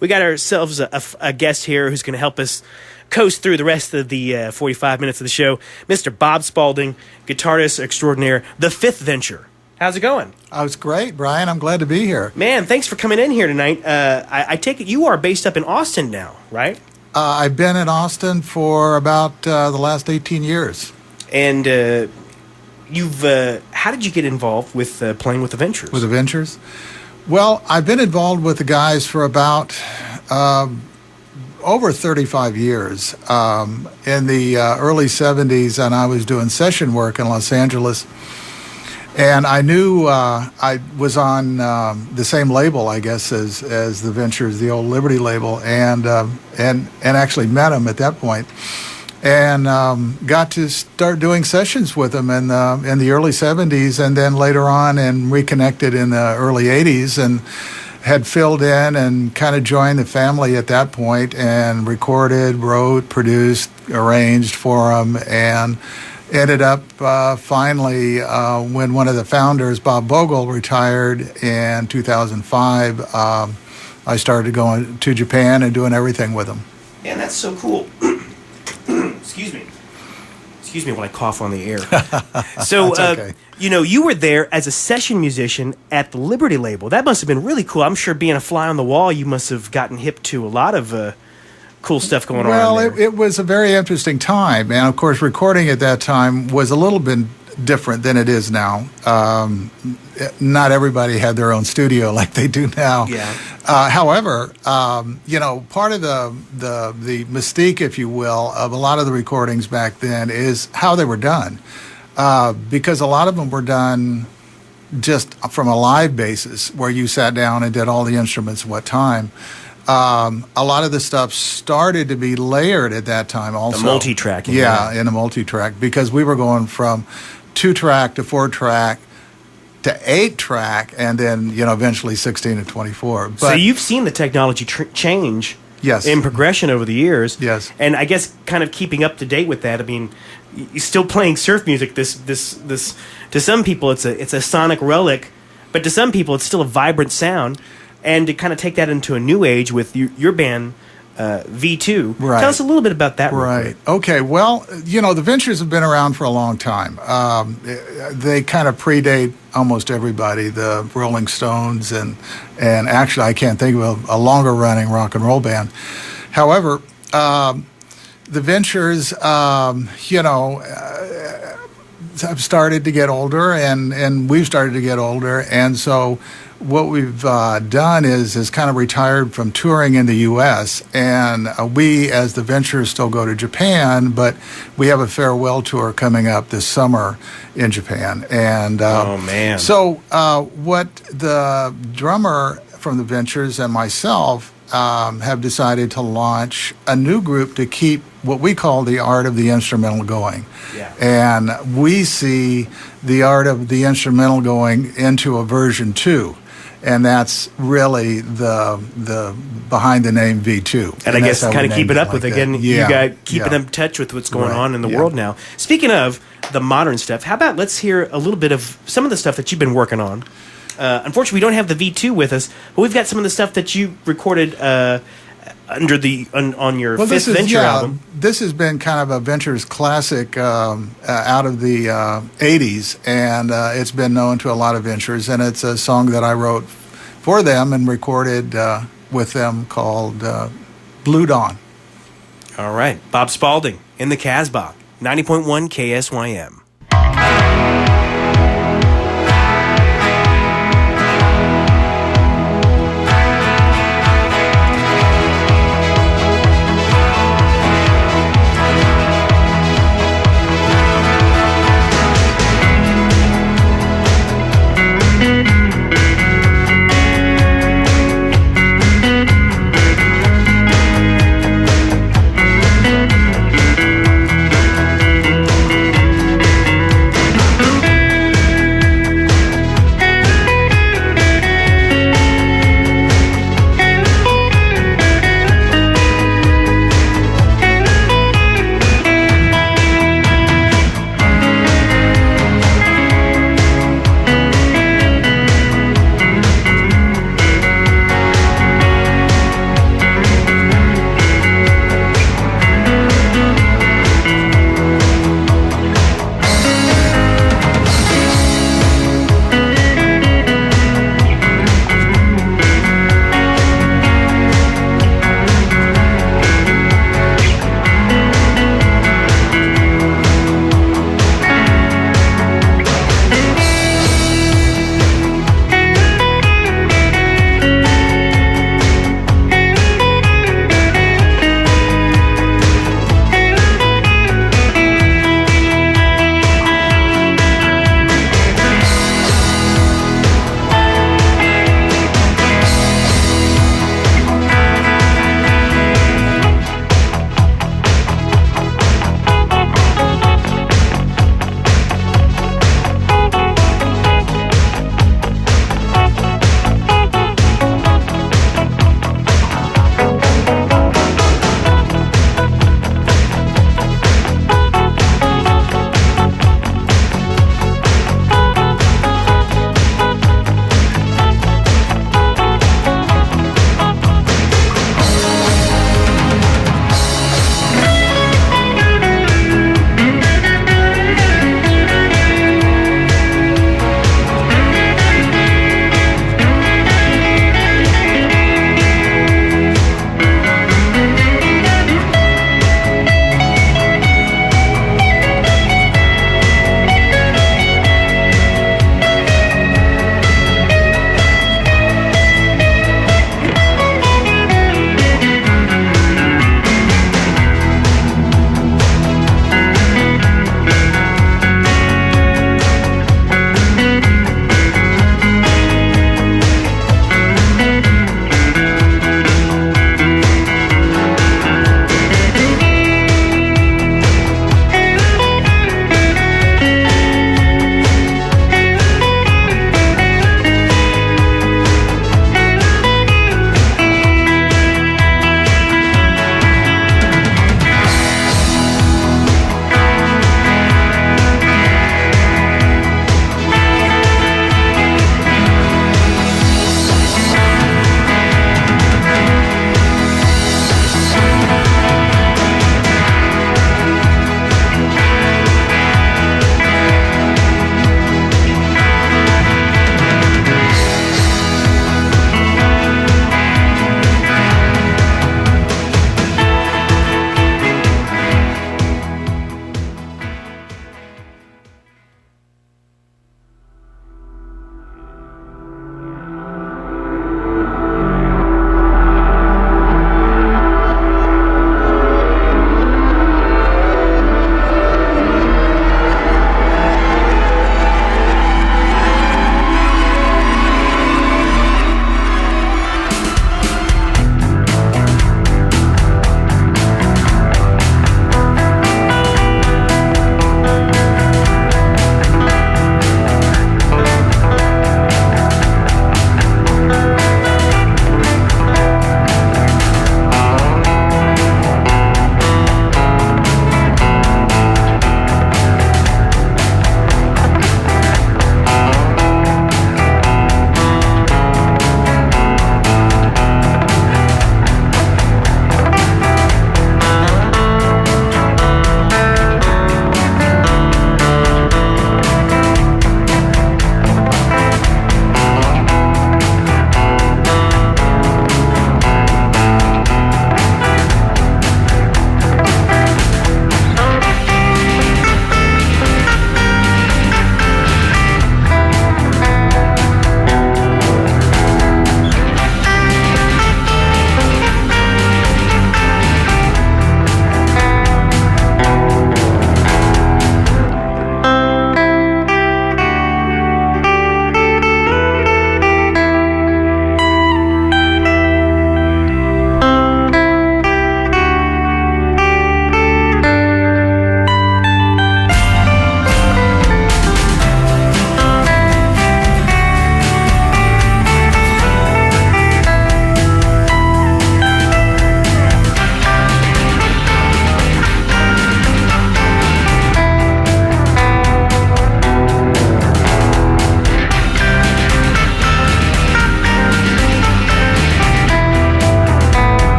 we got ourselves a guest here who's going to help us coast through the rest of the 45 minutes of the show. Mr. Bob Spalding, guitarist extraordinaire, The Fifth Venture. How's it going? It's great, Brian. I'm glad to be here. Man, thanks for coming in here tonight. I take it you are based up in Austin now, right? I've been in Austin for about the last 18 years. And how did you get involved with playing with the Ventures? With the Ventures? Well, I've been involved with the guys for about over 35 years. In the early 70s, and I was doing session work in Los Angeles. And I knew I was on the same label, I guess, as the Ventures, the old Liberty label, and actually met them at that point, and got to start doing sessions with them in the early 70s, and then later on, and reconnected in the early 80s, and had filled in and kind of joined the family at that point, and recorded, wrote, produced, arranged for them, and ended up finally when one of the founders, Bob Bogle, retired in 2005. I started going to Japan and doing everything with him. Man, that's so cool. Excuse me when I cough on the air. So, okay. You were there as a session musician at the Liberty label. That must have been really cool. I'm sure being a fly on the wall, you must have gotten hip to a lot of cool stuff going on there. Well, it was a very interesting time. And, of course, recording at that time was a little bit different than it is now. Not everybody had their own studio like they do now. Yeah. However, part of the mystique, if you will, of a lot of the recordings back then is how they were done. Because a lot of them were done just from a live basis where you sat down and did all the instruments at what time. A lot of the stuff started to be layered at that time also. The multi-tracking. Yeah, in a multi-track, because we were going from 2-track to 4-track to 8-track, and then, eventually 16 to 24. But, so you've seen the technology change yes, in progression over the years. Yes. And I guess kind of keeping up to date with that, I mean, you're still playing surf music. This to some people it's a sonic relic, but to some people it's still a vibrant sound. And to kind of take that into a new age with your band, V2. Right. Tell us a little bit about that. Right. Okay. Well, the Ventures have been around for a long time. They kind of predate almost everybody, the Rolling Stones, and actually I can't think of a longer running rock and roll band. However, the Ventures, have started to get older, and we've started to get older, and so what we've done is kind of retired from touring in the U.S., and we, as the Ventures, still go to Japan, but we have a farewell tour coming up this summer in Japan. And oh, man. So what the drummer from the Ventures and myself have decided to launch a new group to keep what we call the art of the instrumental going. Yeah. And we see the art of the instrumental going into a version 2. And that's really the behind the name V2. And I guess kind of keep it up with, again, you guys keeping in touch with what's going on in the world now. Speaking of the modern stuff, how about let's hear a little bit of some of the stuff that you've been working on. Unfortunately, we don't have the V2 with us, but we've got some of the stuff that you recorded under on your Fifth Venture album. This has been kind of a Ventures classic out of the 80s, and it's been known to a lot of Ventures, and it's a song that I wrote for them and recorded with them called Blue Dawn. All right. Bob Spalding in the Casbah, 90.1 KSYM.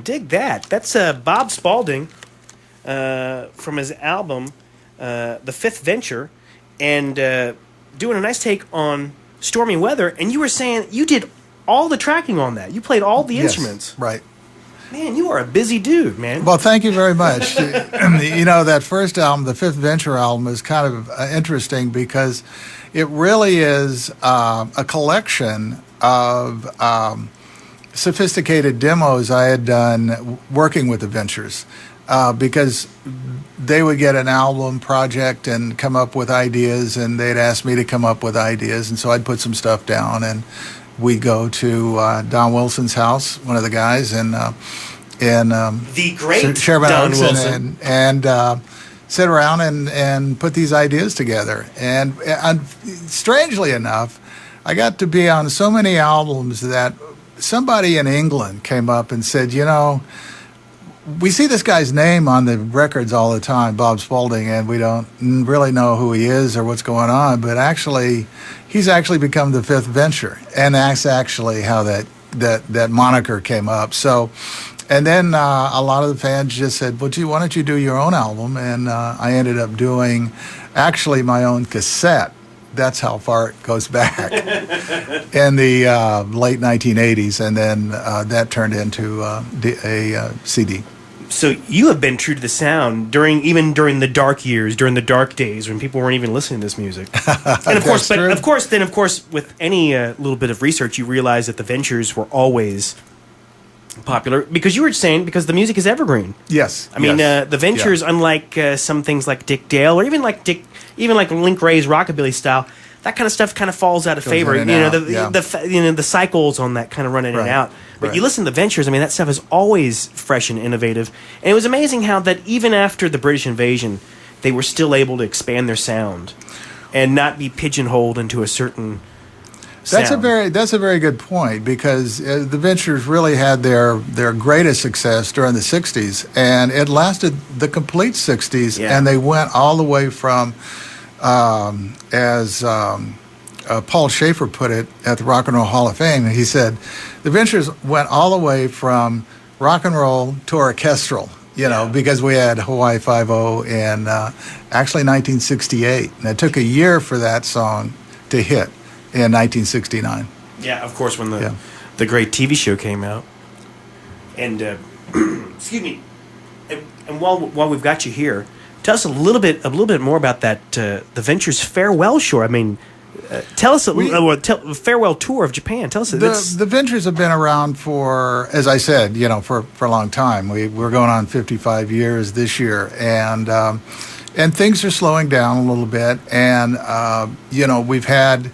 dig that. That's Bob Spalding from his album, The Fifth Venture, and doing a nice take on Stormy Weather. And you were saying you did all the tracking on that. You played all the instruments. Right. Man, you are a busy dude, man. Well, thank you very much. You know, that first album, the Fifth Venture album, is kind of interesting because it really is a collection of sophisticated demos I had done working with the Ventures, because they would get an album project and come up with ideas, and they'd ask me to come up with ideas, and so I'd put some stuff down, and we'd go to Don Wilson's house, one of the guys, and the great Sherman Don Oaks, Wilson, and sit around and put these ideas together. And strangely enough, I got to be on so many albums that somebody in England came up and said, we see this guy's name on the records all the time, Bob Spalding, and we don't really know who he is or what's going on, but actually, he's actually become the Fifth Venture, and that's actually how that moniker came up. So, and then a lot of the fans just said, well, gee, why don't you do your own album? And I ended up doing actually my own cassette. That's how far it goes back in the late 1980s, and then that turned into a CD. So you have been true to the sound even during the dark years, during the dark days when people weren't even listening to this music. And of course, with any little bit of research, you realize that the Ventures were always popular because you were saying because the music is evergreen. Yes, I mean the Ventures, unlike some things like Dick Dale or even like Link Wray's rockabilly style, that kind of stuff kind of falls out of favor. The cycles on that kind of run in and out. But you listen to the Ventures, I mean that stuff is always fresh and innovative. And it was amazing how that even after the British invasion, they were still able to expand their sound and not be pigeonholed into a certain sound. That's a very good point because the Ventures really had their greatest success during the 60s, and it lasted the complete 60s, and they went all the way from, as Paul Schaefer put it at the Rock and Roll Hall of Fame, he said, the Ventures went all the way from rock and roll to orchestral, because we had Hawaii Five-0 in actually 1968, and it took a year for that song to hit. In 1969. Yeah, of course, when the great TV show came out. And excuse me. And while we've got you here, tell us a little bit more about that the Ventures farewell show. I mean, tell us a farewell tour of Japan. Tell us the Ventures have been around for, as I said, for a long time. We're going on 55 years this year, and things are slowing down a little bit. And we've had.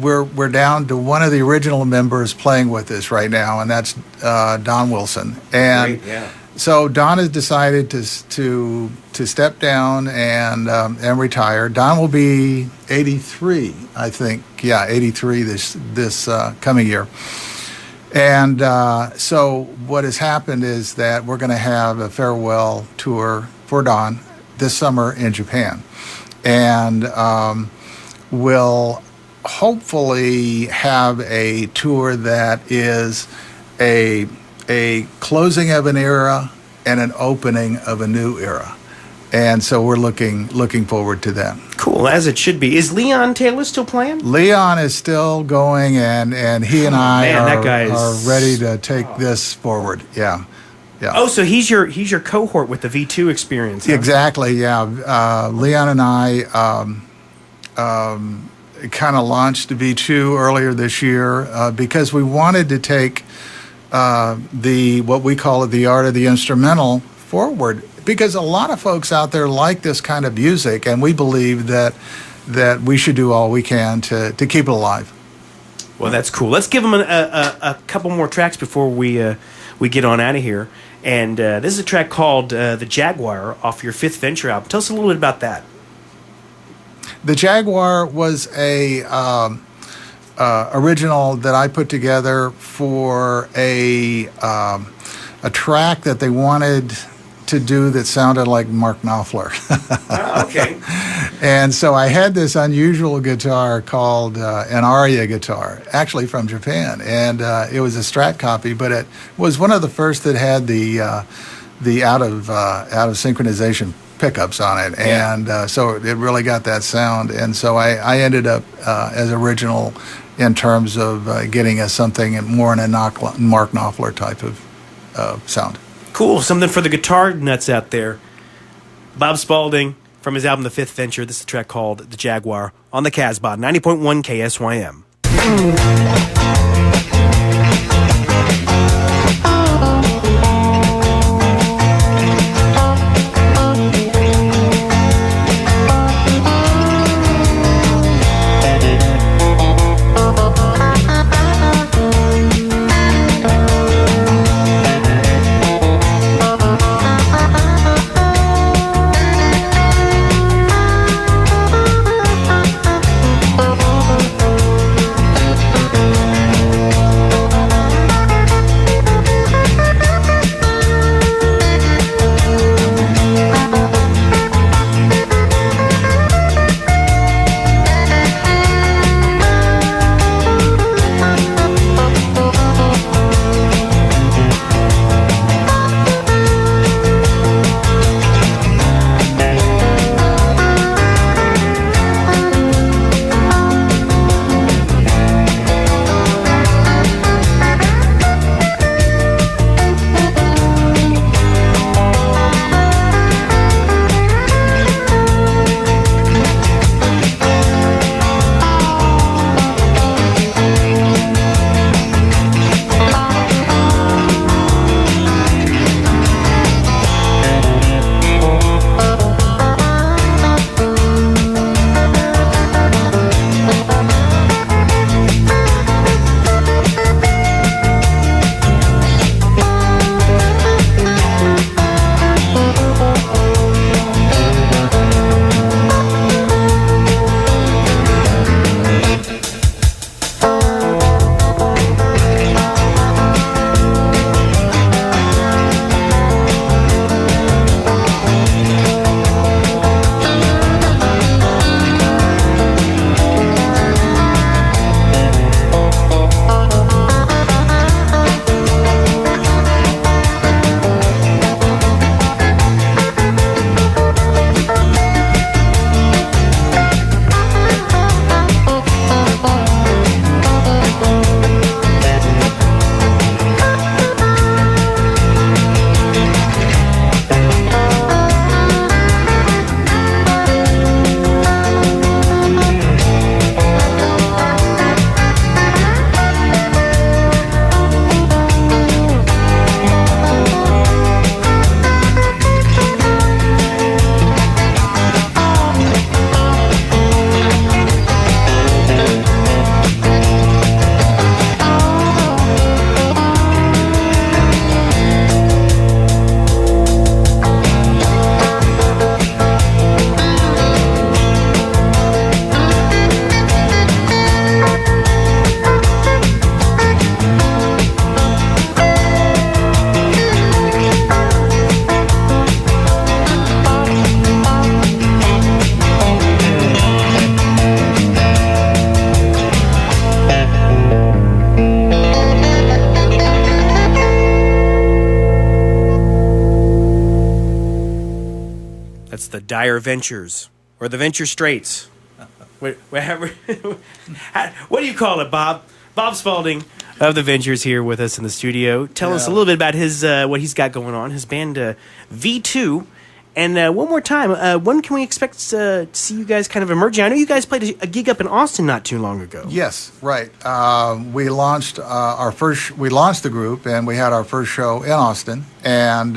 We're down to one of the original members playing with us right now, and that's Don Wilson. And so Don has decided to step down and retire. Don will be 83, I think. Yeah, 83 this coming year. And so what has happened is that we're going to have a farewell tour for Don this summer in Japan, and we'll hopefully have a tour that is a closing of an era and an opening of a new era. And so we're looking forward to that. Cool, as it should be. Is Leon Taylor still playing? Leon is still going, and he and I are ready to take this forward. Yeah. Oh, so he's your cohort with the V2 experience. Huh? Exactly, yeah. Leon and I kind of launched V2 earlier this year because we wanted to take what we call the art of the instrumental forward, because a lot of folks out there like this kind of music, and we believe that we should do all we can to keep it alive. Well, that's cool. Let's give them a couple more tracks before we get on out of here. And this is a track called The Jaguar off your Fifth Venture album. Tell us a little bit about that. The Jaguar was a original that I put together for a track that they wanted to do that sounded like Mark Knopfler. Okay. And so I had this unusual guitar called an Aria guitar, actually from Japan, and it was a Strat copy, but it was one of the first that had the out of synchronization pickups on it, and so it really got that sound. And so I ended up as original in terms of getting us something more in a Mark Knopfler type of sound. Cool, something for the guitar nuts out there. Bob Spalding from his album The Fifth Venture. This is a track called The Jaguar on the Casbah, 90.1 KSYM. Dire Ventures or the Venture Straits. What do you call it, Bob? Bob Spalding of the Ventures here with us in the studio. Tell us a little bit about his what he's got going on, his band V2. And one more time, when can we expect to see you guys kind of emerging? I know you guys played a gig up in Austin not too long ago. Yes, right. We launched We launched the group, and we had our first show in Austin, and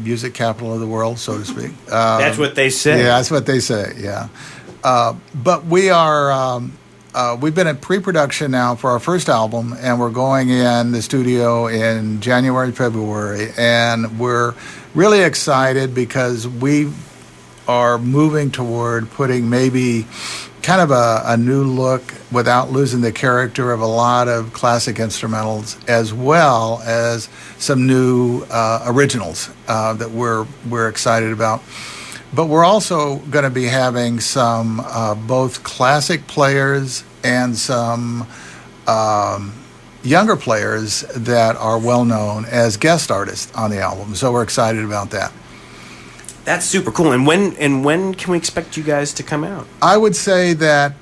music capital of the world, so to speak. That's what they say. Yeah, that's what they say. Yeah, but we are. We've been in pre-production now for our first album, and we're going in the studio in January, February, and we're really excited because we are moving toward putting maybe kind of a new look without losing the character of a lot of classic instrumentals, as well as some new originals that we're excited about. But we're also going to be having some both classic players and some younger players that are well known as guest artists on the album. So we're excited about that. That's super cool. And when can we expect you guys to come out? I would say that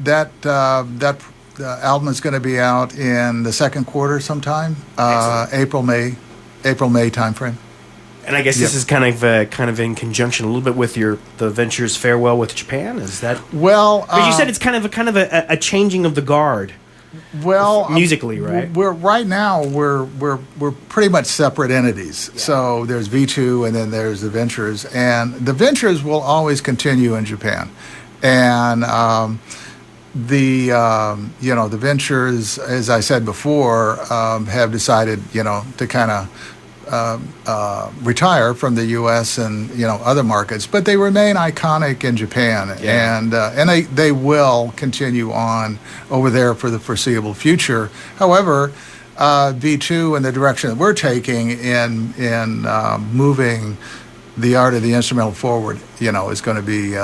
album is going to be out in the second quarter sometime, April May timeframe. And I guess this is kind of in conjunction a little bit with the Ventures farewell with Japan. Is that well? But you said it's kind of a changing of the guard. Well, musically, right? We're pretty much separate entities. Yeah. So there's V2, and then there's the Ventures, and the Ventures will always continue in Japan, and the Ventures, as I said before, have decided to kind of retire from the U.S. and other markets, but they remain iconic in Japan, and they will continue on over there for the foreseeable future. However, V2 and the direction that we're taking in moving the art of the instrumental forward, is going to be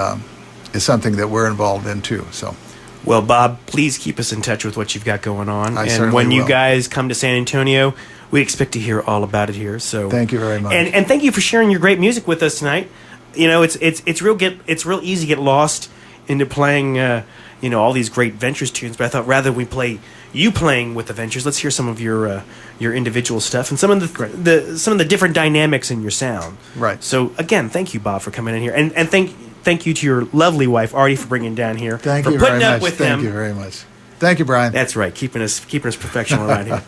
is something that we're involved in too. So. Well, Bob, please keep us in touch with what you've got going on, and when you guys come to San Antonio, we expect to hear all about it here. So thank you very much, and thank you for sharing your great music with us tonight. It's real easy to get lost into playing all these great Ventures tunes. But I thought rather we play you playing with the Ventures, let's hear some of your individual stuff and some of the different dynamics in your sound. Right. So again, thank you, Bob, for coming in here, and thank you to your lovely wife Artie for bringing down here. Thank you for putting very up much. with them. Thank you very much. Thank you, Brian. That's right, keeping us professional around here.